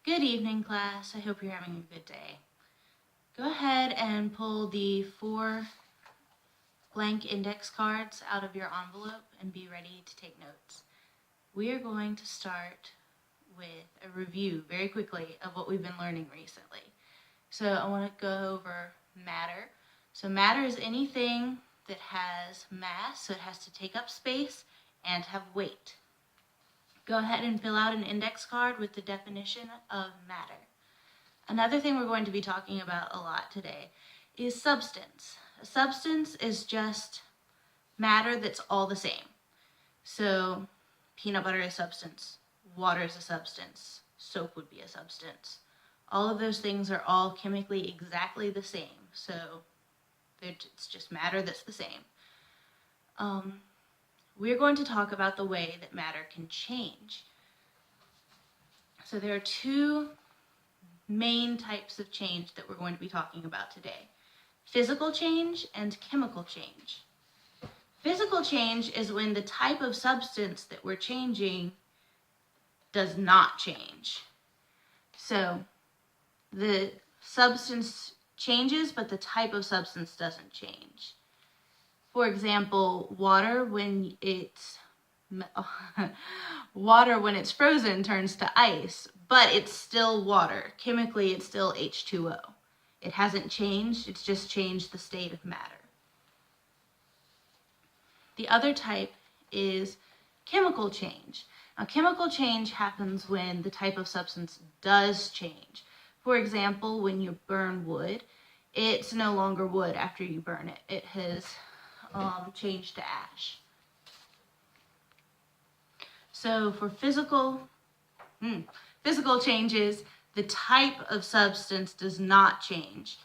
Good evening, class. I hope you're having a good day. Go ahead and pull the 4 blank index cards out of your envelope and be ready to take notes. We are going to start with a review very quickly of what we've been learning recently. So I want to go over matter. So matter is anything that has mass, so it has to take up space and have weight. Go ahead and fill out an index card with the definition of matter. Another thing we're going to be talking about a lot today is substance. A substance is just matter that's all the same. So peanut butter is a substance, water is a substance, soap would be a substance. All of those things are all chemically exactly the same. So it's just matter that's the same. We're going to talk about the way that matter can change. So there are 2 main types of change that we're going to be talking about today: physical change and chemical change. Physical change is when the type of substance that we're changing does not change. So the substance changes, but the type of substance doesn't change. For example, water when it's frozen turns to ice, but it's still water. Chemically, it's still H2O. It hasn't changed, it's just changed the state of matter. The other type is chemical change. Now, chemical change happens when the type of substance does change. For example, when you burn wood, it's no longer wood after you burn it. It has changed to ash. So for physical changes, the type of substance does not change.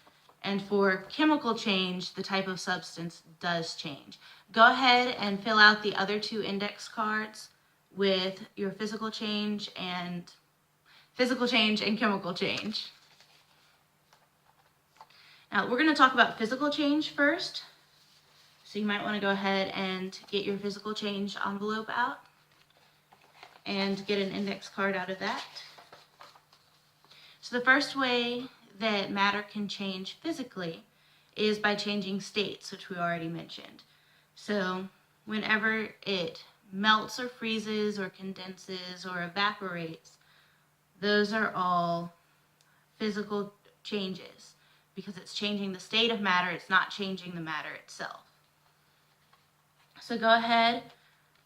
And for chemical change, the type of substance does change. Go ahead and fill out the other 2 index cards with your physical change and chemical change. Now we're going to talk about physical change first. So you might want to go ahead and get your physical change envelope out and get an index card out of that. So the first way that matter can change physically is by changing states, which we already mentioned. So whenever it melts or freezes or condenses or evaporates, those are all physical changes because it's changing the state of matter, it's not changing the matter itself. So go ahead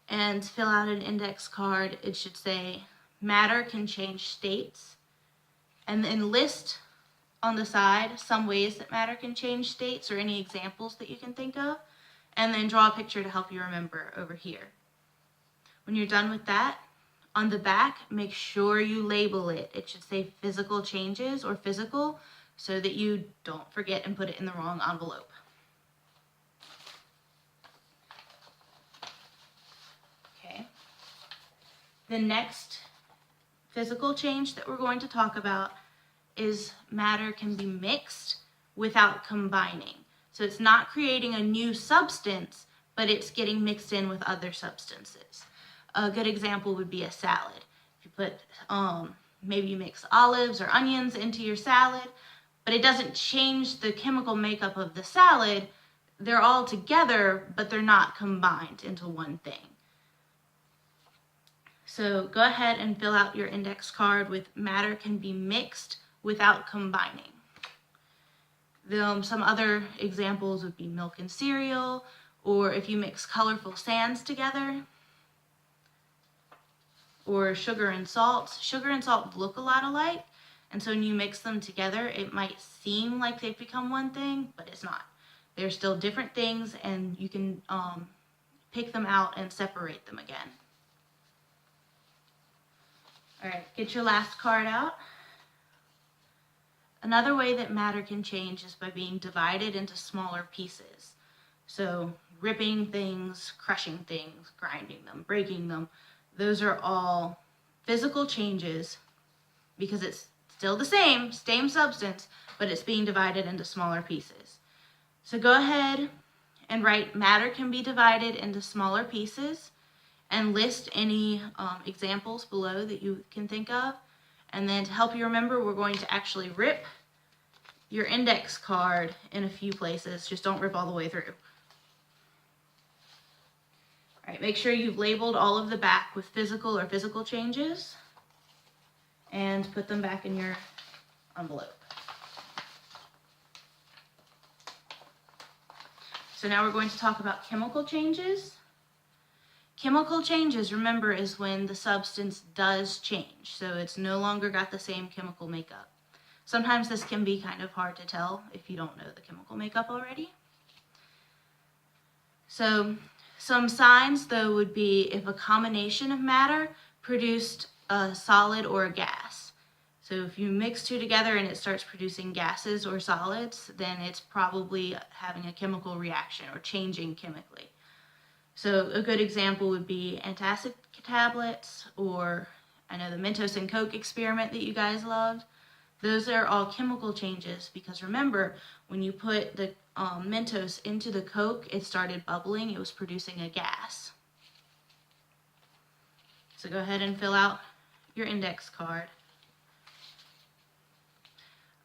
and fill out an index card. It should say matter can change states, and then list on the side some ways that matter can change states or any examples that you can think of, and then draw a picture to help you remember over here. When you're done with that, on the back, make sure you label it. It should say physical changes or physical so that you don't forget and put it in the wrong envelope. Okay. The next physical change that we're going to talk about is matter can be mixed without combining. So it's not creating a new substance, but it's getting mixed in with other substances. A good example would be a salad. If you put, maybe you mix olives or onions into your salad, but it doesn't change the chemical makeup of the salad. They're all together, but they're not combined into one thing. So go ahead and fill out your index card with matter can be mixed without combining. Some other examples would be milk and cereal, or if you mix colorful sands together, or sugar and salt. Sugar and salt look a lot alike, and so when you mix them together, it might seem like they've become one thing, but it's not. They're still different things, and you can pick them out and separate them again. All right, get your last card out. Another way that matter can change is by being divided into smaller pieces. So ripping things, crushing things, grinding them, breaking them, those are all physical changes because it's still the same substance, but it's being divided into smaller pieces. So go ahead and write matter can be divided into smaller pieces and list any examples below that you can think of, And then to help you remember, we're going to actually rip your index card in a few places. Just don't rip all the way through. All right, make sure you've labeled all of the back with physical or physical changes and put them back in your envelope. So now we're going to talk about chemical changes. Chemical changes, remember, is when the substance does change. So it's no longer got the same chemical makeup. Sometimes this can be kind of hard to tell if you don't know the chemical makeup already. So some signs, though, would be if a combination of matter produced a solid or a gas. So if you mix two together and it starts producing gases or solids, then it's probably having a chemical reaction or changing chemically. So a good example would be antacid tablets, or I know the Mentos and Coke experiment that you guys loved. Those are all chemical changes because remember, when you put the Mentos into the Coke, it started bubbling. It was producing a gas. So go ahead and fill out your index card.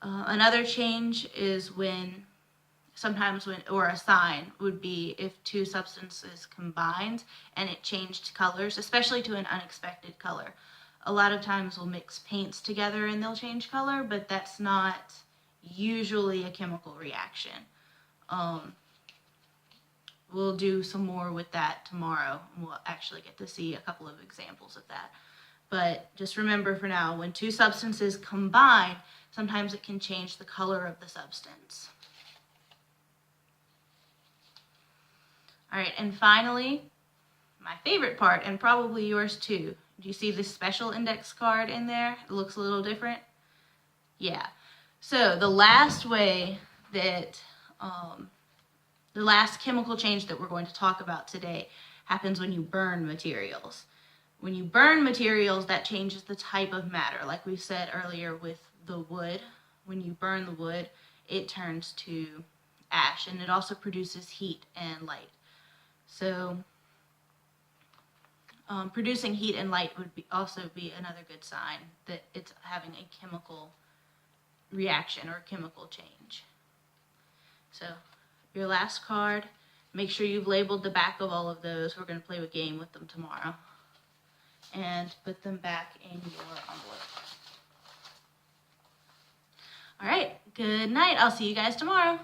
Another change is or a sign would be if two substances combined and it changed colors, especially to an unexpected color. A lot of times we'll mix paints together and they'll change color, but that's not usually a chemical reaction. We'll do some more with that tomorrow. We'll actually get to see a couple of examples of that. But just remember for now, when two substances combine, sometimes it can change the color of the substance. All right, and finally, my favorite part, and probably yours too. Do you see this special index card in there? It looks a little different. Yeah. So the last way that, the last chemical change that we're going to talk about today happens when you burn materials. When you burn materials, that changes the type of matter. Like we said earlier with the wood, when you burn the wood, it turns to ash, and it also produces heat and light. So producing heat and light would also be another good sign that it's having a chemical reaction or chemical change. So your last card, make sure you've labeled the back of all of those. We're going to play a game with them tomorrow. And put them back in your envelope. All right, good night. I'll see you guys tomorrow.